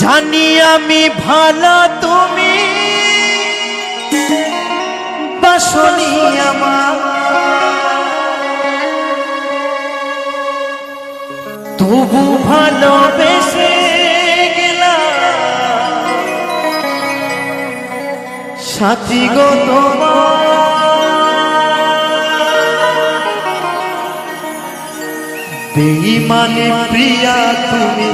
জানি আমি ভালো তুমি বাসনি আমার, তবু ভালোবেসে গেলাম সাথী গো তোমার। বেঈমানে প্রিয়া তুমি,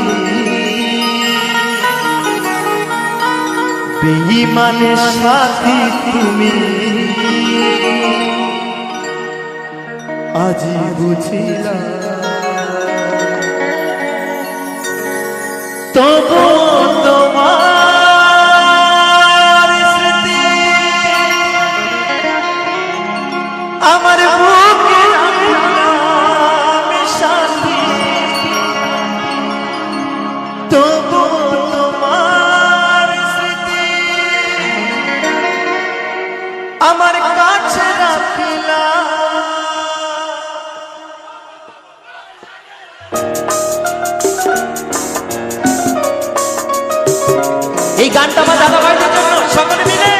বেঈমানে সাথী তুমি, আজি বুঝিলাম তবু তোমার স্মৃতি আমার বুকে রাখলাম সাথী, তবু তোমার স্মৃতি আমার কাছে রাখিলাম। এই গানটা আমার দাদা ভাইদের জন্য, সকলে মিলে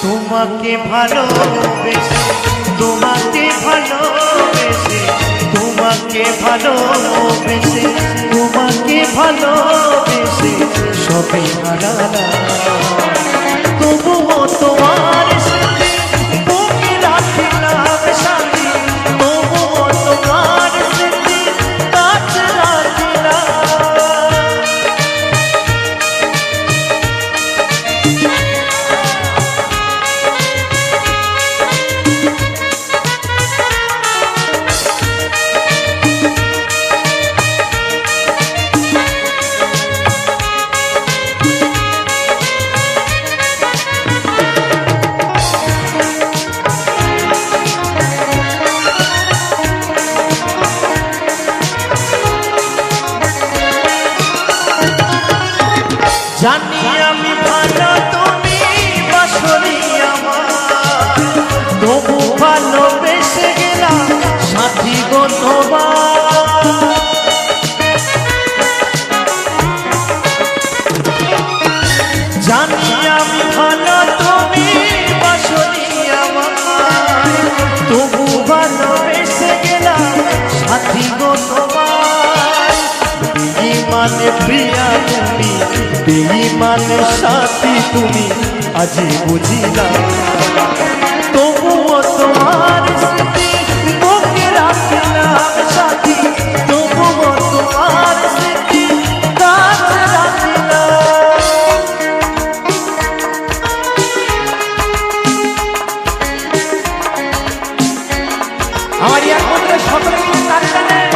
তোমাকে ভালোবেসে, তোমাকে ভালোবেসে, তোমাকে ভালোবেসে, তোমাকে ভালোবেসে সবে হারালাম, তবুও তোমার স্মৃতি বুকে রাখলাম সাথী, তবুও তোমার স্মৃতি কাছে রাখলাম। জানি আমি ভালো তুমি বাসনি আমার, তবু ভালোবেসে গেলাম সাথী গো তোমার। জানি আমি ভালো তুমি বাসনি আমার, তবু ভালোবেসে গেলাম সাথী গো তোমার। বেঈমানে প্রিয়া তুমি, বেঈমানে সাথী তুমি, আজি বুঝিলাম তবুও তোমার স্মৃতি বুকে রাখলাম সাথী, তবুও তোমার স্মৃতি কাছে রাখলাম। আমার ইয়ার মধ্যে সকলে মিলে কাজটা নেই।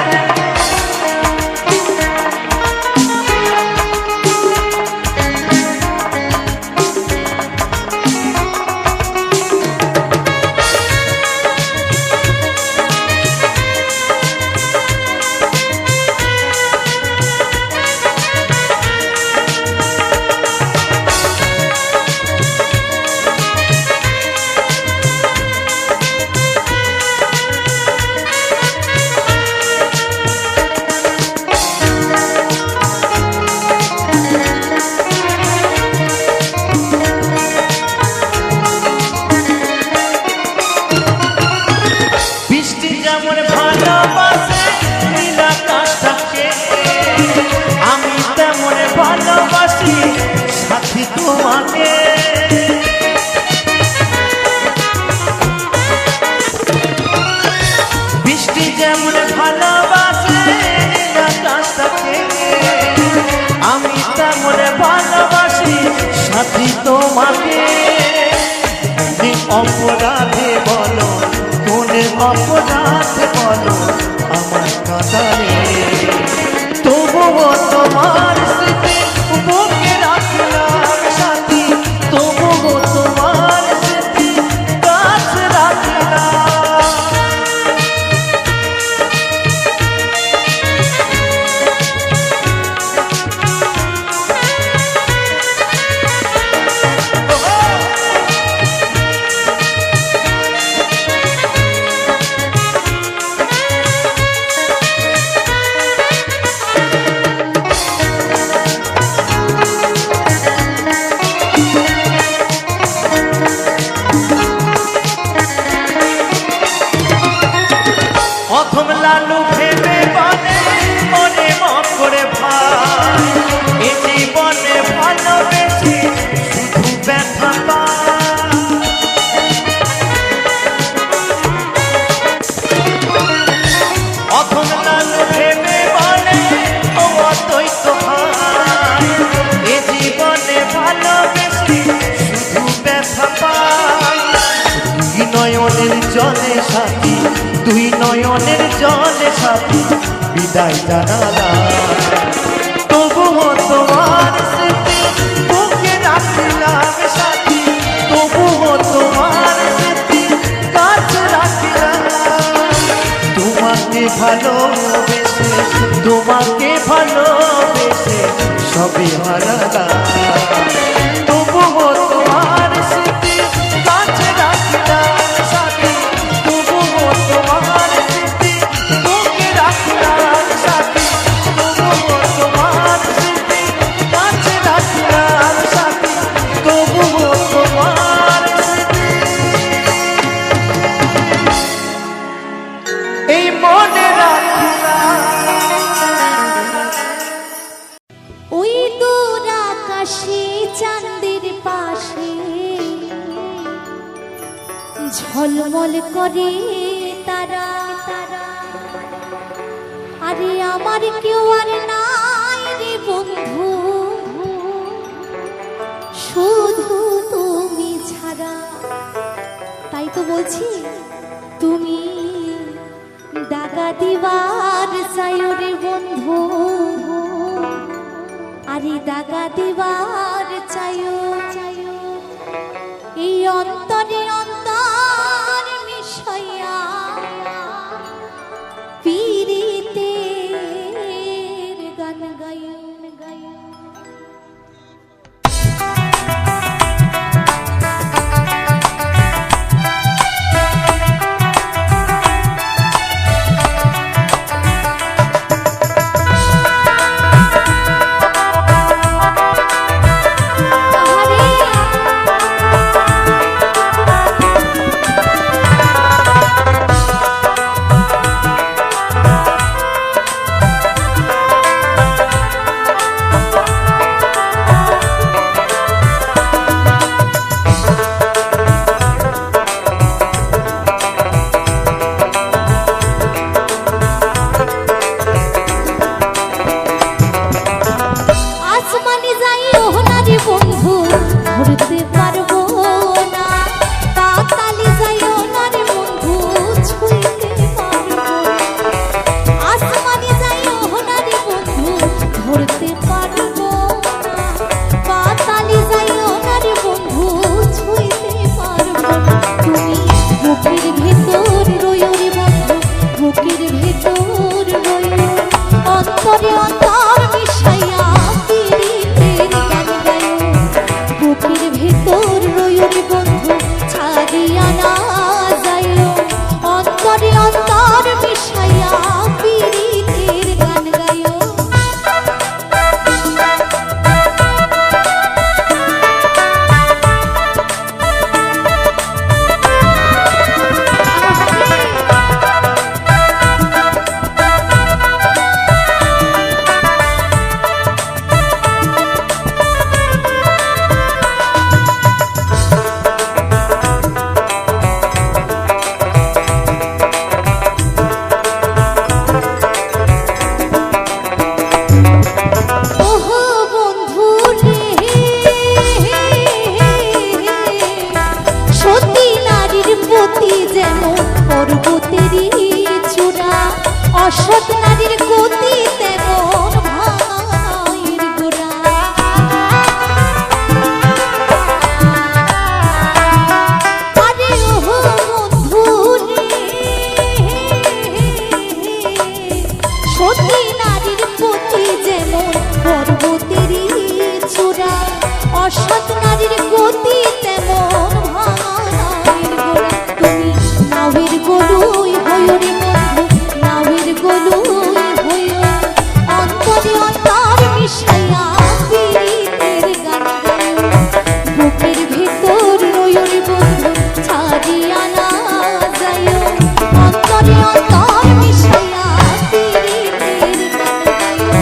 তোমাকে অপরাধে বলো কোন অপরাধে বলো আমার কাঁদারে তবুও তোমার স্মৃতি বুকে রাখলাম সাথী তবুও তোমার স্মৃতি কাছে রাখলাম অথম লালু ভেবে বলে মনে মন করে ভাই এ জীবনে ভালোবেসে শুধু ব্যথা পায় অথম লালু ভেবে বলে ও অদ্বৈত ভাই এ জীবনে ভালোবেসে শুধু ব্যথা পায় দুই নয়নের জলে সাথী দুই নয়নের জলে সাথী বিদায় জানালাম তবুও তোমার স্মৃতি বুকে রাখলাম সাথী তবুও তোমার স্মৃতি কাছে রাখলাম তোমাকে ভালোবেসে সবে হারালাম তবুও তোমার স্মৃতি কাছে রাখলাম সাথী তবুও তোমার স্মৃতি বুকে রাখলাম সাথী তবুও তোমার স্মৃতি কাছে রাখলাম সাথী তবুও তোমার স্মৃতি এই মনে রাখলাম ওই দূর আকাশে চাঁদের পাশে ঝলমল করে তারা আরে আমার কেউ আর নাই রে বন্ধু শুধু তুমি ছাড়া তাই তো বলছি তুমি দাগা দিবার চাইও রে বন্ধু আরে দাগা দিবার চাইও এই অন্তরে অন্তর মিশাইয়া পীড়িতের গান গাইও পর্বতেরই চূড়া অসৎ নারীর গতি তেমন ভাঙানের গোড়া তুমি নাওয়ের গলুই হইও রে বন্ধু নাওয়ের গলুই হইও অন্তরে অন্তর মিশাইয়া পীড়িতের গান গাইও বুকের ভেতর রইও রে বন্ধু ছাড়িয়া না যাইও অন্তরে অন্তর মিশাইয়া পীড়িতের গান গাইও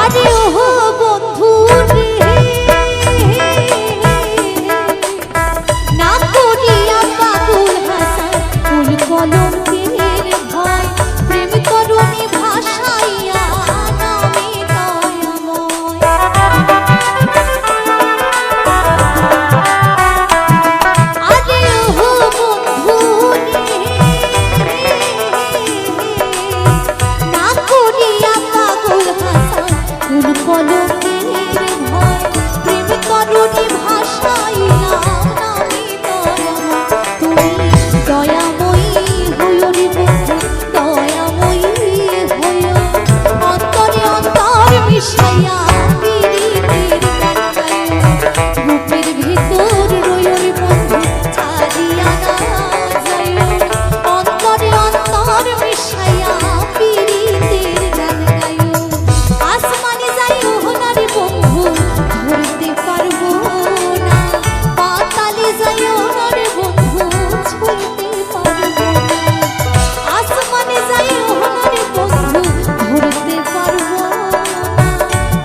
আরে ওহো বন্ধু রে না করিয়া পাগল হাসান ফুল কলঙ্কের ভয় প্রেম করুণী ভাসাইয়া নামে দয়াময় আরে ওহো বন্ধু রে না করিয়া পাগল হাসান কোন কলমের ভয় প্রেম করুণী ভাসাইয়া নামে দয়াময় তুমি দয়াময়ী হইও রে বন্ধু দয়াময়ী হইও অন্তরে অন্তর মিশাইয়া পীড়িতের গান গাইও বুকের ভিতর রইও রে বন্ধু ছাড়িয়া না যাইও অন্তরে অন্তর মিশাইয়া পীড়িতের গান গাইও আসমানে যাইও না রে বন্ধু ধরতে পারবো না পাতালে যাইও না রে বন্ধু ছুঁইতে পারবো না আসমানে যাইও না রে বন্ধু ধরতে পারবো না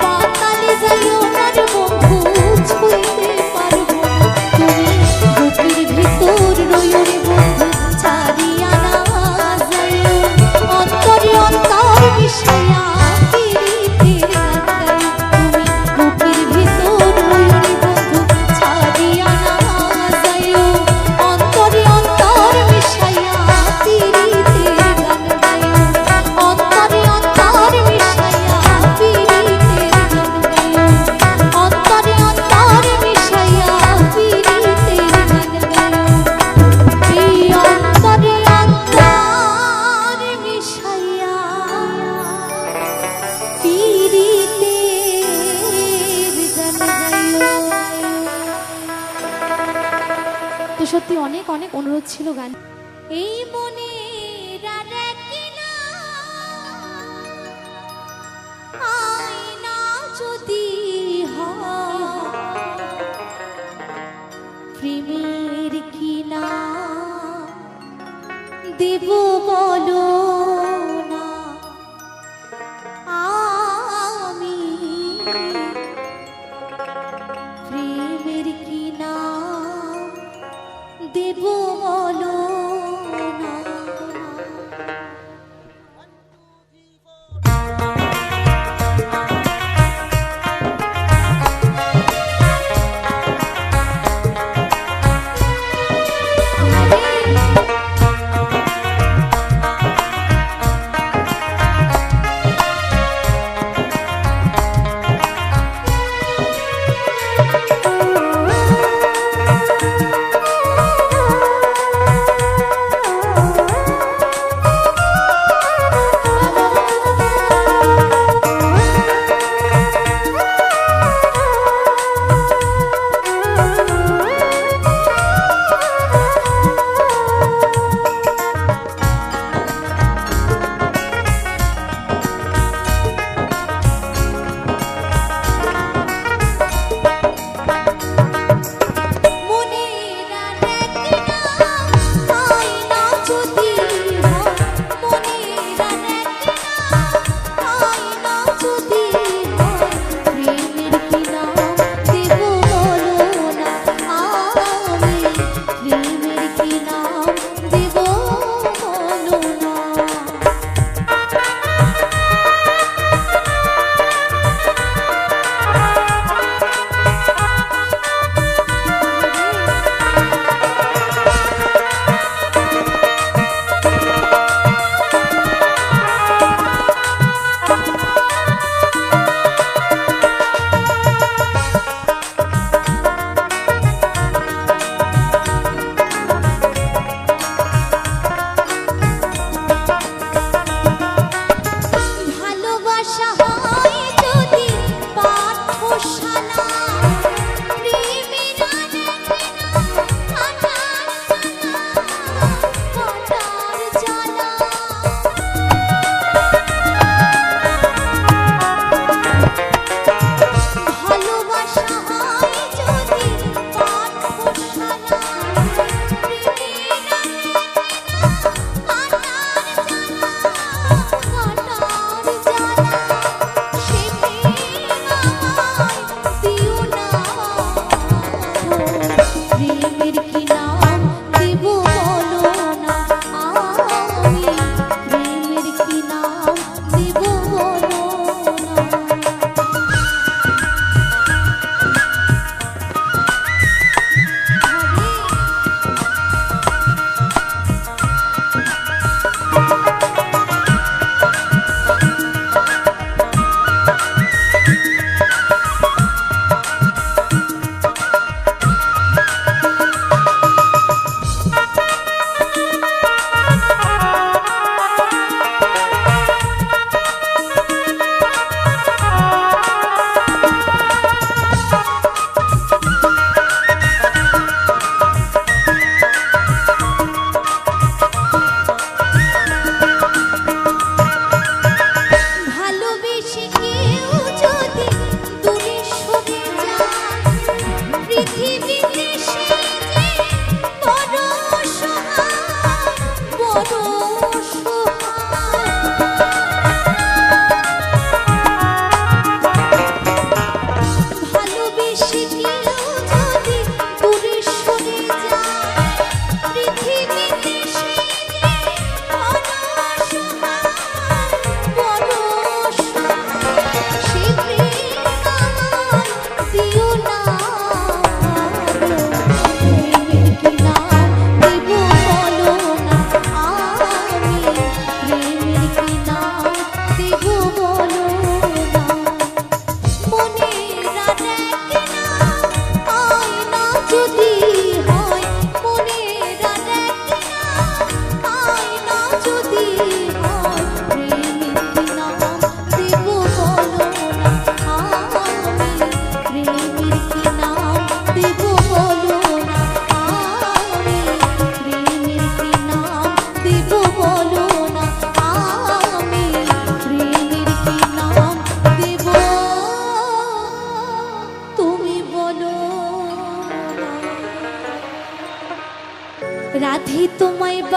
পাতালে যাইও না রে বন্ধু ছুঁইতে পারবো না তুমি বুকের ভিতর রইও রে বন্ধু ছাড়িয়া না যাইও অন্তরে অন্তর মিশাইয়া পীড়িতের গান গাইও তুমি বুকের ভিতর রইও রে বন্ধু ছাড়িয়া না যাইও অন্তরে অন্তর মিশাইয়া পীড়িতের গান গাইও অন্তরে অন্তর মিশাইয়া পীড়িতের গান গাইও অন্তরে অন্তর মিশাইয়া পীড়িতের গান গাইও এই অন্তরে অন্তর মিশাইয়া পীড়িতের গান গাইও। তো সত্যি অনেক অনেক অনুরোধ ছিল গান এই মনে আয়না যদি হয় প্রেমের কিনা দেব বলো না আমি প্রেমের কিনা দেব বলো না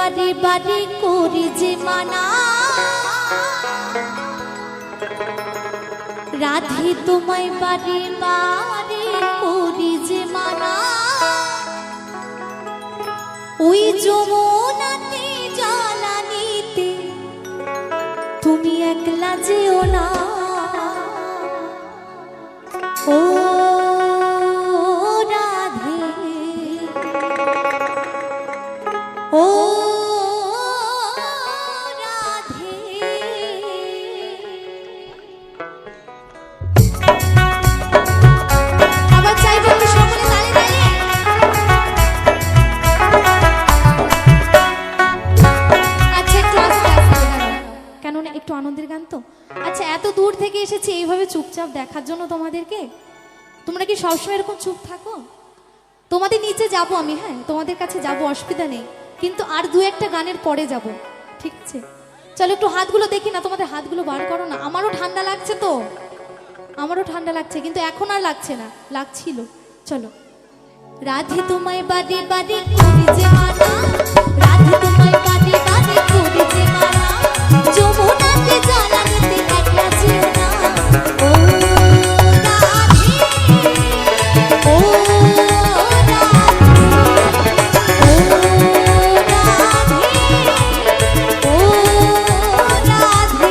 বারে বারে করি যে মানা, রাধে তোমায় বারে বারে করি যে মানা, ওই যমুনাতে জ্বালানিতে তুমি একলা যেও না। ও রাধে, ও রাধে, আবার চাইবো আমি সকলে তালে তালে। আচ্ছা ক্লাস কেননা একটু আনন্দের গান তো। আচ্ছা এত দূর থেকে এসেছি এইভাবে চুপচাপ দেখার জন্য তোমাদেরকে। তোমরা কি সবসময় এরকম চুপ থাকো? তোমাদের নিচে যাব আমি, হ্যাঁ তোমাদের কাছে যাব, অসুবিধা নেই, কিন্তু আর দু একটা গানের পরে যাব, ঠিক আছে? চলো একটু হাতগুলো দেখি না, তোমাদের হাতগুলো বার করো না। আমারও ঠান্ডা লাগছে তো, আমারও ঠান্ডা লাগছে, কিন্তু এখন আর লাগছে না, লাগছিল। চলো। রাধে তোমায় বারে বারে করি যে মানা, রাধে তোমায় বারে বারে করি যে মানা, যমুনাতে জ্বালানিতে একলা যেও না। ও রাধে, ও রাধে, ও রাধে, ও রাধে।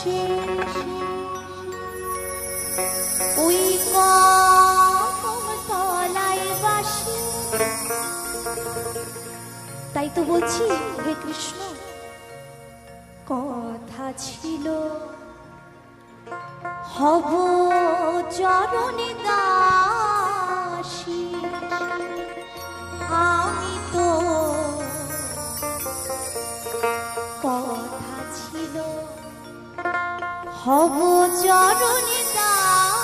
বসে ওই তলায় বাসি। তাই তো বলছি হে কৃষ্ণ, কথা ছিল হব চরণে দাসী, আমি তো কথা ছিল হব চরণে দাসী।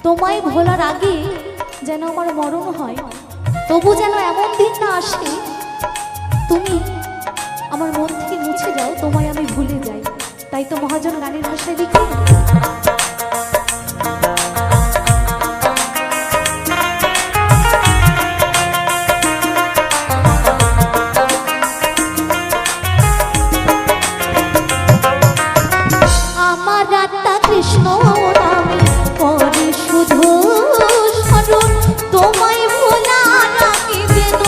তোমায় ভোলার আগে যেন আমার মরণ হয়, তবু যেন এমন দিন না আসে তুমি আমার মন থেকে মুছে যাও, তোমায় আমি ভুলে যাই। তাই তো মহাজন গানের ভাষায় লিখে, আমার আত্মা কৃষ্ণ নামে করে শুধু স্মরণ, তোমায় ভোলা রাখি যেন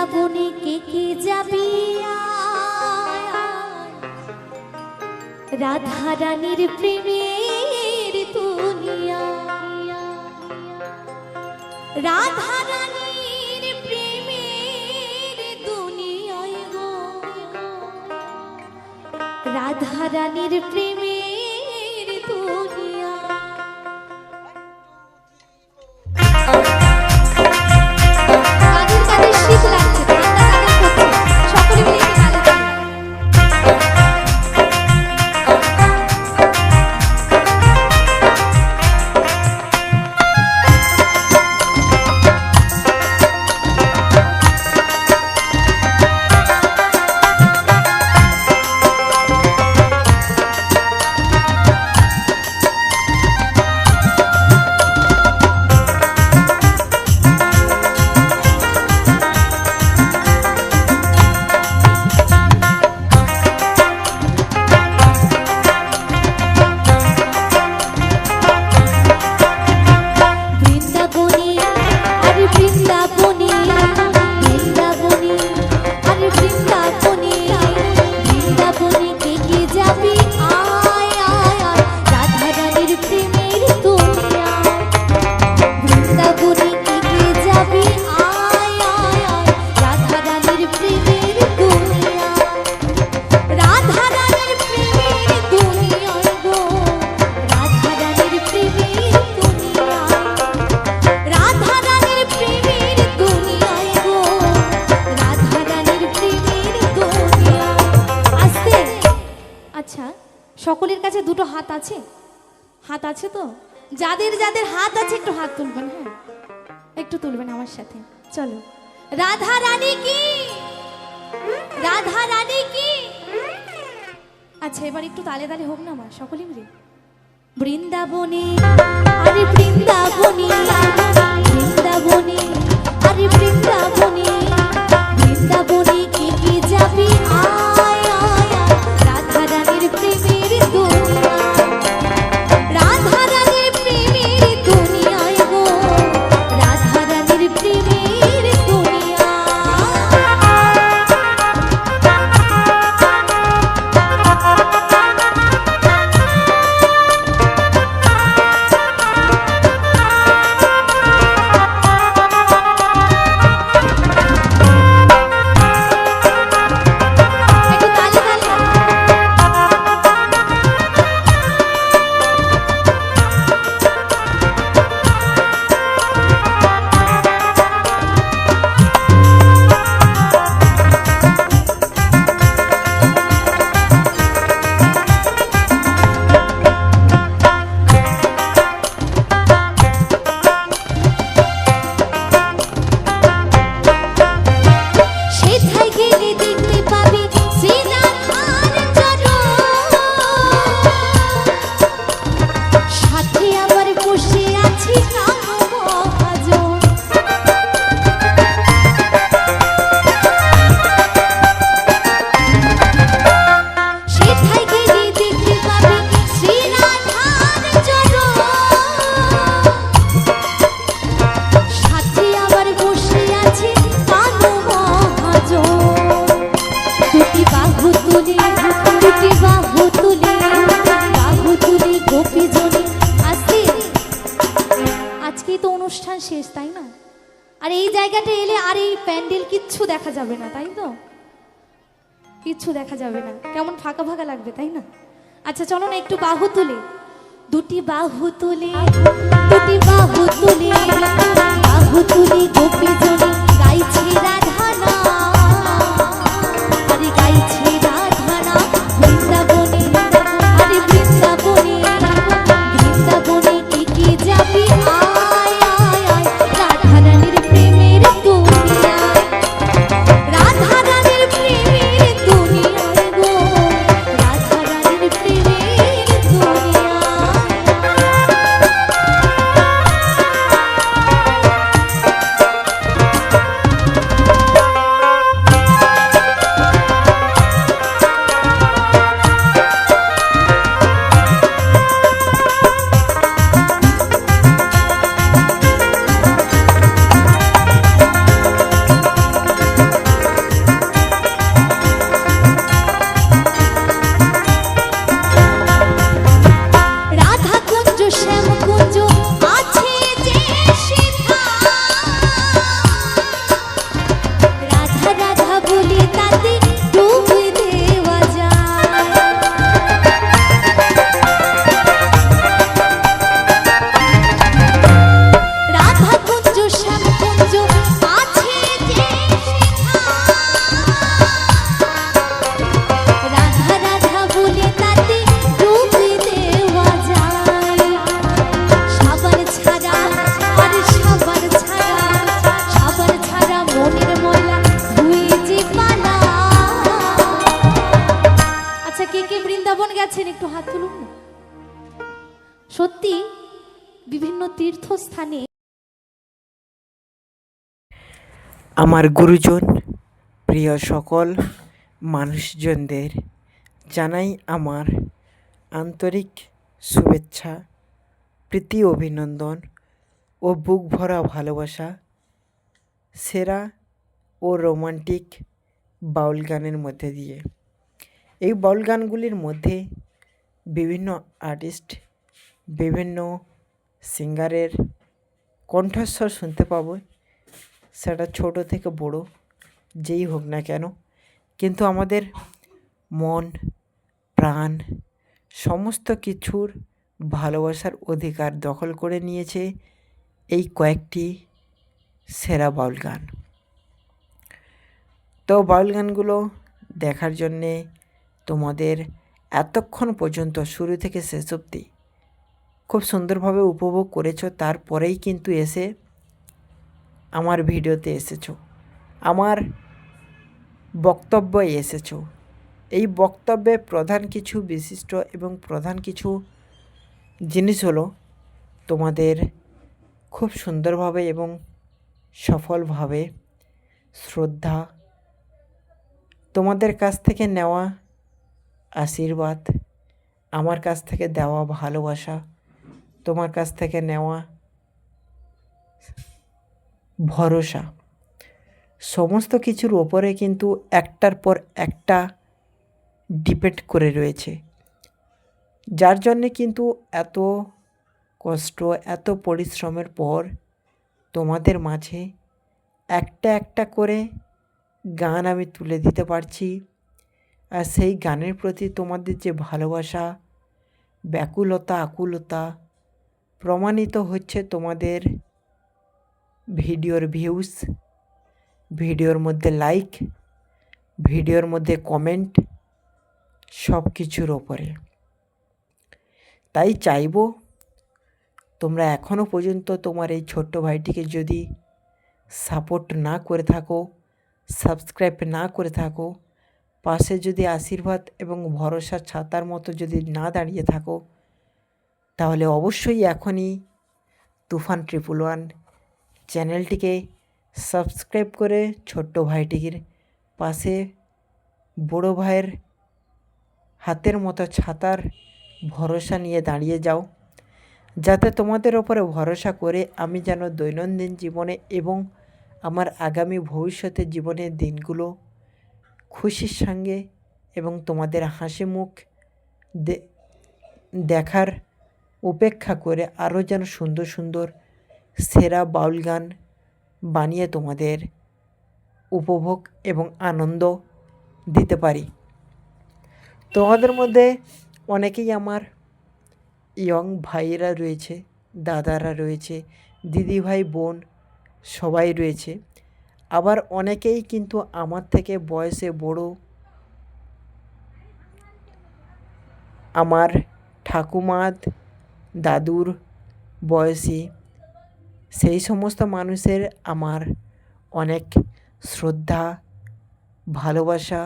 বৃন্দাবনে কে কে যাবি রাধা রানীর প্রেমের দুনিয়া রাধা রানীর প্রেমের দুনিয়ায় গো রাধা রানীর প্রেমের দুনিয়া কাদের কাদের শীত লাগছে ঠান্ডা কাদের করছে সকলে মিলে একটু তালি দিই সকলের কাছে দুটো হাত আছে হাত আছে তো যাদের যাদের হাত আছে একটু হাত তুলবেন হ্যাঁ একটু তুলবেন আমার সাথে চলো রাধা রানী কি রাধা রানী কি আচ্ছা এবার একটু তালে তালে হোক না মা সকলে মিলে বৃন্দাবনে আরে বৃন্দাবনে বৃন্দাবনে আরে বৃন্দাবনে বৃন্দাবনে কে কে যাবি আয় আয় রাধা রানীর প্রেমের দুনিয়া রাধা রানীর প্রেমের দুনিয়ায় গো রাধা রানীর প্রেমের দুনিয়া শেষ তাই না আর এই জায়গাটা এলে আর এই প্যান্ডেল কিচ্ছু দেখা যাবে না তাই তো কিচ্ছু দেখা যাবে না কেমন ফাঁকা ফাঁকা লাগবে তাই না আচ্ছা চলো না একটু বাহু তুলে দুটি বাহু তুলে বাহু তুলে গোপী জনি গাইছে রাধা না আরে গাইছে রাধা না বৃন্দাবনে আরে বৃন্দাবনে বৃন্দাবনে কে কে যাবি আমার গুরুজন, প্রিয় সকল মানুষজনদের জানাই আমার আন্তরিক শুভেচ্ছা, প্রীতি, অভিনন্দন ও বুক ভরা ভালোবাসা সেরা ও রোমান্টিক বাউল গানের মধ্যে দিয়ে। এই বাউল গানগুলির মধ্যে বিভিন্ন আর্টিস্ট, বিভিন্ন সিঙ্গারের কণ্ঠস্বর শুনতে পাবো, সেটা ছোট থেকে বড় যেই হোক না কেন, কিন্তু আমাদের মন প্রাণ সমস্ত কিছুর ভালোবাসার অধিকার দখল করে নিয়েছে এই কয়েকটি সেরা বাউল গান। তো বাউল গানগুলো দেখার জন্যে তোমাদের এতক্ষণ পর্যন্ত শুরু থেকে শেষ অবধি খুব সুন্দরভাবে উপভোগ করেছো, তারপরেই কিন্তু এসে আমার ভিডিওতে এসেছো, আমার বক্তব্যে এসেছো। এই বক্তব্যে প্রধান কিছু বিশিষ্ট এবং প্রধান কিছু জিনিস হলো তোমাদের খুব সুন্দরভাবে এবং সফলভাবে শ্রদ্ধা, তোমাদের কাছ থেকে নেওয়া আশীর্বাদ, আমার কাছ থেকে দেওয়া ভালোবাসা, তোমার কাছ থেকে নেওয়া ভরসা, সমস্ত কিছুর ওপরে কিন্তু একটার পর একটা ডিপেন্ড করে রয়েছে। যার জন্যে কিন্তু এত কষ্ট, এত পরিশ্রমের পর তোমাদের মাঝে একটা একটা করে গান আমি তুলে দিতে পারছি। আর সেই গানের প্রতি তোমাদের যে ভালোবাসা, ব্যাকুলতা, আকুলতা প্রমাণিত হচ্ছে তোমাদের ভিডিওর ভিউজ, ভিডিওর মধ্যে লাইক, ভিডিওর মধ্যে কমেন্ট, সব কিছুর ওপরে। তাই চাইবো তোমরা এখনও পর্যন্ত তোমার এই ছোট্ট ভাইটিকে যদি সাপোর্ট না করে থাকো, সাবস্ক্রাইব না করে থাকো, পাশে যদি আশীর্বাদ এবং ভরসার ছাতার মতো যদি না দাঁড়িয়ে থাকো, তাহলে অবশ্যই এখনই তুফান 111 চ্যানেলটিকে সাবস্ক্রাইব করে ছোট্ট ভাইটির পাশে বড় ভাইয়ের হাতের মতো ছাতার ভরসা নিয়ে দাঁড়িয়ে যাও, যাতে তোমাদের ওপরে ভরসা করে আমি যেন দৈনন্দিন জীবনে এবং আমার আগামী ভবিষ্যতের জীবনের দিনগুলো খুশির সঙ্গে এবং তোমাদের হাসি মুখ দেখার উপেক্ষা করে আরও যেন সুন্দর সুন্দর সেরা বাউল গান বানিয়ে তোমাদের উপভোগ এবং আনন্দ দিতে পারি। তোমাদের মধ্যে অনেকেই আমার ইয়ং ভাইয়েরা রয়েছে, দাদারা রয়েছে, দিদি ভাই বোন সবাই রয়েছে। আবার অনেকেই কিন্তু আমার থেকে বয়সে বড়, আমার ঠাকুমা দাদুর বয়সী, সেই সমস্ত মানুষের আমার অনেক শ্রদ্ধা, ভালোবাসা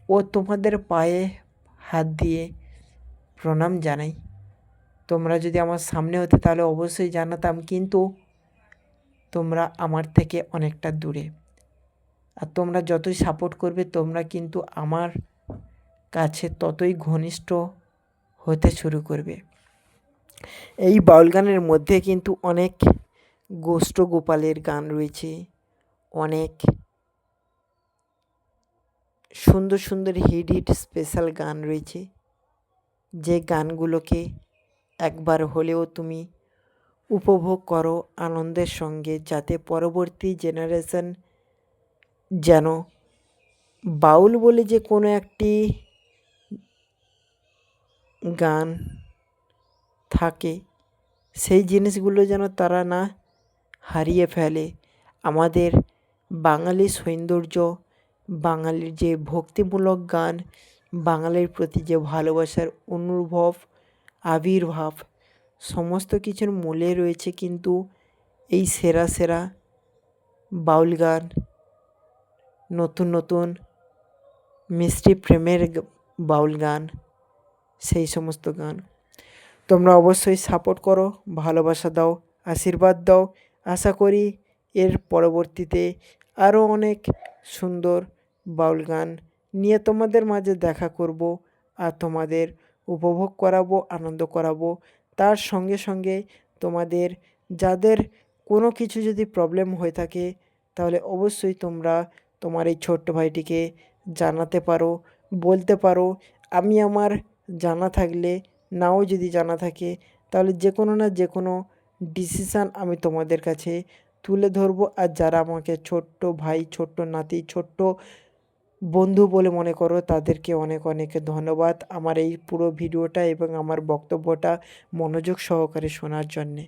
ও তোমাদের পায়ে হাত দিয়ে প্রণাম জানাই। তোমরা যদি আমার সামনে হতে তাহলে অবশ্যই জানাতাম, কিন্তু তোমরা আমার থেকে অনেকটা দূরে। আর তোমরা যতই সাপোর্ট করবে তোমরা কিন্তু আমার কাছে ততই ঘনিষ্ঠ হতে শুরু করবে। এই বাউল গানের মধ্যে কিন্তু অনেক গোষ্ঠ গোপালের গান রয়েছে, অনেক সুন্দর সুন্দর হিট হিট স্পেশাল গান রয়েছে, যে গানগুলোকে একবার হলেও তুমি উপভোগ করো আনন্দের সঙ্গে, যাতে পরবর্তী জেনারেশন যেন বাউল বলে যে কোনো একটি গান থাকে সেই জিনিসগুলো যেন তারা না হারিয়ে ফেলে। আমাদের বাঙালি সৌন্দর্য, বাঙালির যে ভক্তিমূলক গান, বাঙালির প্রতি যে ভালোবাসার অনুভব, আবির্ভাব, সমস্ত কিছুর মূলে রয়েছে কিন্তু এই সেরা সেরা বাউল গান, নতুন নতুন মিষ্টি প্রেমের বাউল গান, সেই সমস্ত গান। তোমরা অবশ্যই সাপোর্ট করো, ভালোবাসা দাও, আশীর্বাদ দাও। আশা করি এর পরবর্তীতে আরও অনেক সুন্দর বাউল গান নিয়ে তোমাদের মাঝে দেখা করব আর তোমাদের উপভোগ করাবো, আনন্দ করাবো। তার সঙ্গে সঙ্গে তোমাদের যাদের কোনো কিছু যদি প্রবলেম হয়ে থাকে তাহলে অবশ্যই তোমরা তোমার এই ছোট্ট ভাইটিকে জানাতে পারো, বলতে পারো। আমি আমার জানা থাকলে, নাও যদি জানা থাকে, তাহলে যে কোনো না যে কোনো ডিসিশান আমি তোমাদের কাছে তুলে ধরবো। আর যারা আমাকে ছোট্ট ভাই, ছোট্ট নাতি, ছোট্ট বন্ধু বলে মনে করো, তাদেরকে অনেক অনেক ধন্যবাদ আমার এই পুরো ভিডিওটা এবং আমার বক্তব্যটা মনোযোগ সহকারে শোনার জন্যে।